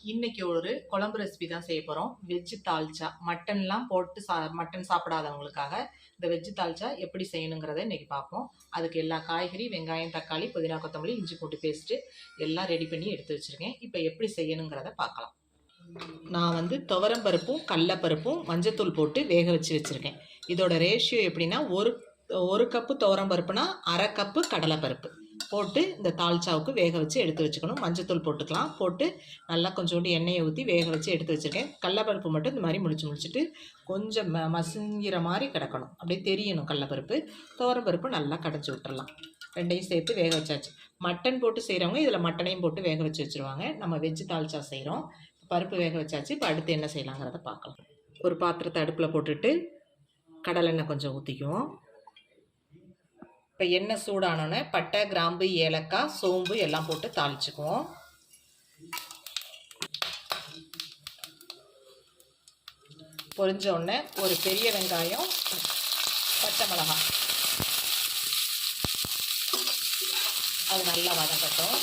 இன்னைக்கு ஒரு குழம்பு ரெசிபி தான் செய்ய போகிறோம். வெஜ்ஜு தால்ச்சா. மட்டன்லாம் போட்டு மட்டன் சாப்பிடாதவங்களுக்காக இந்த வெஜ்ஜு தால்ச்சா எப்படி செய்யணுங்கிறத இன்றைக்கி பார்ப்போம். அதுக்கு எல்லா காய்கறி, வெங்காயம், தக்காளி, புதினா, கொத்தமல்லி, இஞ்சி பூண்டு பேஸ்ட்டு எல்லாம் ரெடி பண்ணி எடுத்து வச்சுருக்கேன். இப்போ எப்படி செய்யணுங்கிறத பார்க்கலாம். நான் வந்து துவரம்பருப்பும் கடலப்பருப்பும் மஞ்சத்தூள் போட்டு வேக வச்சுருக்கேன். இதோட ரேஷியோ எப்படின்னா ஒரு கப்பு துவரம்பருப்புனா அரை கப்பு கடலைப்பருப்பு போட்டு இந்த தால்ச்சாவுக்கு வேக வச்சு எடுத்து வச்சுக்கணும். மஞ்சத்தூள் போட்டுக்கலாம். போட்டு நல்லா கொஞ்சோண்டு எண்ணெயை ஊற்றி வேக வச்சு எடுத்து வச்சுருக்கேன். கடலப்பருப்பு மட்டும் இந்த மாதிரி முடிச்சுட்டு கொஞ்சம் மசிங்கிற மாதிரி கிடக்கணும். அப்படியே தெரியணும் கடலப்பருப்பு. துவரம்பருப்பு நல்லா கடைச்சி விட்டுறலாம். ரெண்டையும் சேர்த்து வேக வச்சாச்சு. மட்டன் போட்டு செய்கிறவங்க இதில் மட்டனையும் போட்டு வேக வச்சு வச்சுருவாங்க. நம்ம வெஜ்ஜு தால்ச்சா செய்கிறோம். பருப்பு வேக வச்சாச்சு. இப்போ அடுத்து என்ன செய்யலாங்கிறத பார்க்கலாம். ஒரு பாத்திரத்தை அடுப்பில் போட்டுட்டு கடலெண்ணெய் கொஞ்சம் ஊற்றிக்குவோம். இப்போ எண்ணெய் சூடானோன்னே பட்டை, கிராம்பு, ஏலக்காய், சோம்பு எல்லாம் போட்டு தாளிச்சுக்குவோம். பொரிஞ்ச உடனே ஒரு பெரிய வெங்காயம், பச்சை மிளகாய் அது நல்லா வதங்கட்டும்.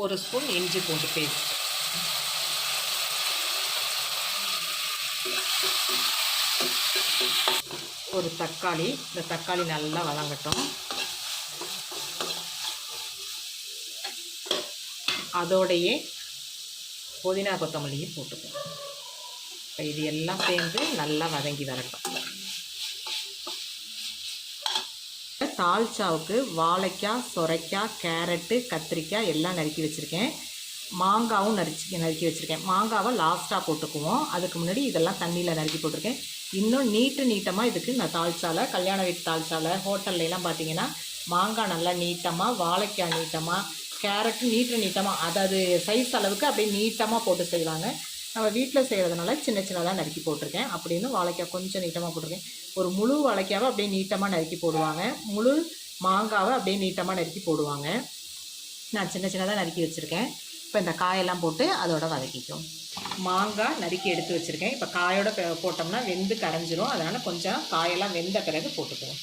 ஒரு ஸ்பூன் இஞ்சி பூண்டு பேஸ்ட், ஒரு தக்காளி. இந்த தக்காளி நல்லா வதங்கட்டும். அதோடையே புதினா கொத்தமல்லியும் போட்டுக்கணும். இப்போ இது எல்லாம் சேர்ந்து நல்லா வதங்கி வரட்டும். தால்ச்சாவுக்கு வாழைக்காய், சொரைக்காய், கேரட்டு, கத்திரிக்காய் எல்லாம் நறுக்கி வச்சுருக்கேன். மாங்காவும் நறுக்கி வச்சுருக்கேன். மாங்காவை லாஸ்ட்டாக போட்டுக்குவோம். அதுக்கு முன்னாடி இதெல்லாம் தண்ணியில் நறுக்கி போட்டிருக்கேன். இன்னும் நீட்டமாக இதுக்கு நான் தால்ச்சாவில், கல்யாண வீட்டு தால்ச்சாவில், ஹோட்டல்லாம் பார்த்தீங்கன்னா மாங்காய் நல்லா நீட்டமாக, வாழைக்காய் நீட்டமாக, கேரட்டு நீட்டமாக, அதாவது சைஸ் அளவுக்கு அப்படியே நீட்டமாக போட்டு செய்வாங்க. நம்ம வீட்டில் செய்கிறதுனால சின்னதாக நறுக்கி போட்டிருக்கேன். அப்படின்னு வாழைக்காய் கொஞ்சம் நீட்டமாக போட்டிருக்கேன். ஒரு முழு வாழைக்காவை அப்படியே நீட்டமாக நறுக்கி போடுவாங்க. முழு மாங்காவை அப்படியே நீட்டமாக நறுக்கி போடுவாங்க. நான் சின்னதாக நறுக்கி வச்சுருக்கேன். இப்போ இந்த காயெல்லாம் போட்டு அதோட வதக்கிக்கும். மாங்காய் நறுக்கி எடுத்து வச்சுருக்கேன். இப்போ காயோட போட்டோம்னா வெந்து கரைஞ்சிரும். அதனால் கொஞ்சம் காயெல்லாம் வெந்த பிறகு போட்டுக்குவோம்.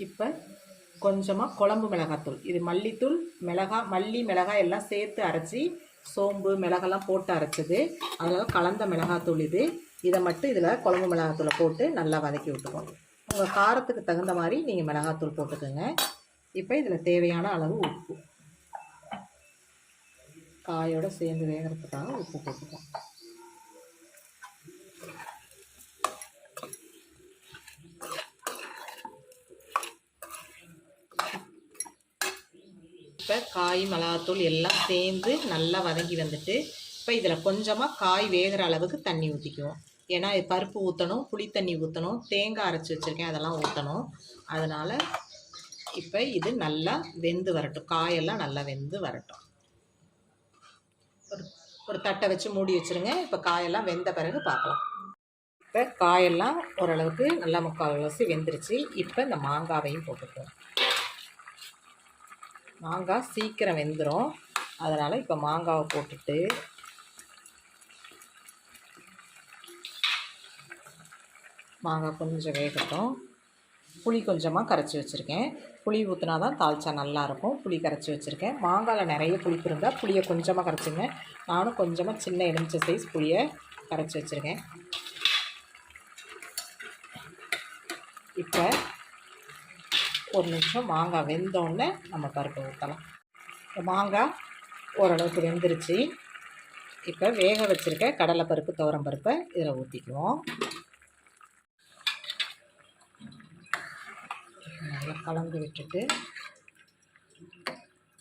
இப்போ கொஞ்சமாக குழம்பு மிளகாத்தூள், இது மல்லித்தூள், மிளகாய் எல்லாம் சேர்த்து அரைச்சி சோம்பு மிளகாலாம் போட்டு அரைச்சது, அதனால் கலந்த மிளகாத்தூள் இது. இதை மட்டும் இதில் குழம்பு மிளகாத்தூளை போட்டு நல்லா வதக்கி விட்டுருவோம். உங்கள் காரத்துக்கு தகுந்த மாதிரி நீங்கள் மிளகாத்தூள் போட்டுக்கோங்க. இப்போ இதில் தேவையான அளவு உப்பு, காயோடு சேர்ந்து வேகிறதுக்காக உப்பு போட்டுப்போம். இப்போ காய், மிளகாத்தூள் எல்லாம் சேர்ந்து நல்லா வதங்கி வந்துட்டு இப்போ இதில் கொஞ்சமாக காய் வேகிற அளவுக்கு தண்ணி ஊற்றிக்குவோம். ஏன்னா இது பருப்பு ஊற்றணும், புளி தண்ணி ஊற்றணும், தேங்காய் அரைச்சி வச்சுருக்கேன் அதெல்லாம் ஊற்றணும். அதனால் இப்போ இது நல்லா வெந்து வரட்டும். காயெல்லாம் நல்லா வெந்து வரட்டும். ஒரு தட்டை வச்சு மூடி வச்சுருங்க. இப்போ காயெல்லாம் வெந்த பிறகு பார்க்கலாம். இப்போ காயெல்லாம் ஓரளவுக்கு நல்லா முக்கால்வாசி வெந்துருச்சு. இப்போ இந்த மாங்காவையும் போட்டுக்குவோம். மாங்காய் சீக்கிரம் வெந்துடும். அதனால் இப்போ மாங்காவை போட்டுட்டு மாங்காய் கொஞ்சம் வேகட்டும். புளி கொஞ்சமாக கரைச்சி வச்சுருக்கேன். புளி ஊற்றினா தான் தால்ச்சா நல்லாயிருக்கும். புளி கரைச்சி வச்சுருக்கேன். மாங்காயில் நிறைய புளிப்பு இருந்தால் புளியை கொஞ்சமாக கரைச்சிங்க. நானும் கொஞ்சமாக சின்ன எலுமிச்சை சைஸ் புளியை கரைச்சி வச்சுருக்கேன். இப்போ ஒரு நிமிஷம் மாங்காய் வெந்தோடனே நம்ம பருப்பை ஊற்றலாம். மாங்காய் ஓரளவுக்கு வெந்துருச்சு. இப்போ வேக வச்சுருக்க கடலைப்பருப்பு, துவரம்பருப்பை இதில் ஊற்றிக்குவோம். நல்லா கலந்து விட்டுட்டு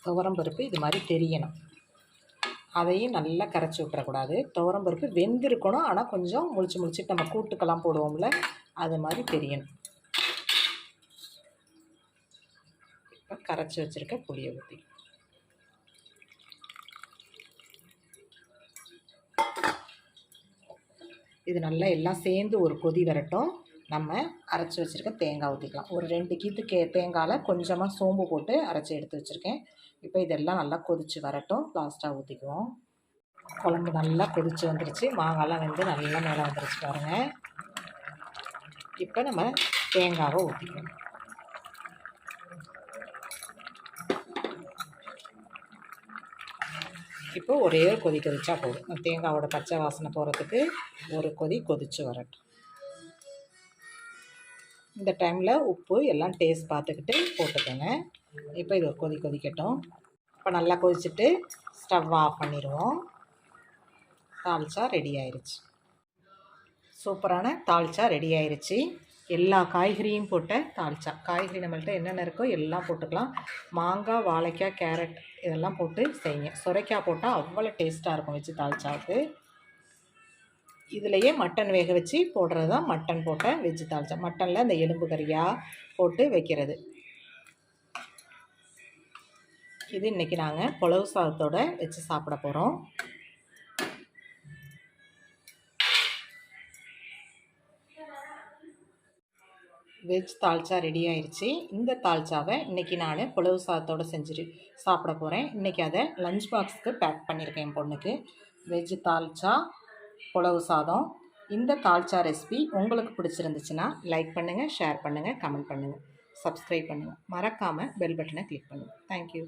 துவரம்பருப்பு இது மாதிரி தெரியணும். அதையும் நல்லா கரைச்சி விட்டுறக்கூடாது. துவரம்பருப்பு வெந்திருக்கணும், ஆனால் கொஞ்சம் முழிச்சுட்டு நம்ம கூட்டுக்கெல்லாம் போடுவோம்ல அது மாதிரி தெரியணும். இப்போ கரைச்சி வச்சுருக்க புளியை ஊற்றி இது நல்லா எல்லாம் சேர்ந்து ஒரு கொதி வரட்டும். நம்ம அரைச்சி வச்சுருக்க தேங்காய் ஊற்றிக்கலாம். ஒரு 2 கீத்து தேங்காயில் கொஞ்சமாக சோம்பு போட்டு அரைச்சி எடுத்து வச்சுருக்கேன். இப்போ இதெல்லாம் நல்லா கொதித்து வரட்டும். லாஸ்ட்டாக ஊற்றிக்குவோம். குழம்பு நல்லா கொதித்து வந்துருச்சு. மாங்காய்லாம் வந்து நல்லா மேலே வந்துருச்சு பாருங்கள். இப்போ நம்ம தேங்காவை ஊற்றிக்குவோம். இப்போ ஒரே ஒரு கொதி கொதிச்சா போதும். தேங்காவோட பச்சை வாசனை போகிறதுக்கு ஒரு கொதி கொதித்து வரட்டும். இந்த டைமில் உப்பு எல்லாம் டேஸ்ட் பார்த்துக்கிட்டு போட்டுக்கோங்க. இப்போ இது ஒரு கொதி கொதிக்கட்டும். இப்போ நல்லா கொதிச்சுட்டு ஸ்டவ் ஆஃப் பண்ணிடுவோம். தால்ச்சா ரெடி ஆயிடுச்சு. சூப்பரான தால்ச்சா ரெடி ஆயிடுச்சு. எல்லா காய்கறியும் போட்ட தால்ச்சா. காய்கறி நம்மள்ட்ட என்னென்ன இருக்கோ எல்லாம் போட்டுக்கலாம். மாங்காய், வாழைக்காய், கேரட் இதெல்லாம் போட்டு செய்யுங்க. சுரைக்காய் போட்டால் அவ்வளோ டேஸ்ட்டாக இருக்கும் வெஜ்ஜு தால்ச்சாவுக்கு. இதுலேயே மட்டன் வேக வச்சு போடுறது தான் மட்டன் போட்ட வெஜ்ஜு தால்ச்சா. மட்டனில் இந்த எலும்பு கறியாக போட்டு வைக்கிறது. இது இன்றைக்கி நாங்கள் புலவு சாதத்தோடு வச்சு சாப்பிட போகிறோம். வெஜ் தால்ச்சா ரெடி ஆயிடுச்சு. இந்த தால்ச்சாவை இன்றைக்கி நான் புலவு சாதத்தோடு செஞ்சுட்டு சாப்பிட போகிறேன். இன்றைக்கி அதை லஞ்ச் பாக்ஸுக்கு பேக் பண்ணியிருக்கேன் என் பொண்ணுக்கு. வெஜ் தால்ச்சா, புலவு சாதம். இந்த தால்ச்சா ரெசிபி உங்களுக்கு பிடிச்சிருந்துச்சுன்னா லைக் பண்ணுங்கள், ஷேர் பண்ணுங்கள், கமெண்ட் பண்ணுங்கள், சப்ஸ்கிரைப் பண்ணுங்கள். மறக்காமல் பெல் பட்டனை கிளிக் பண்ணுங்கள். தேங்க்யூ.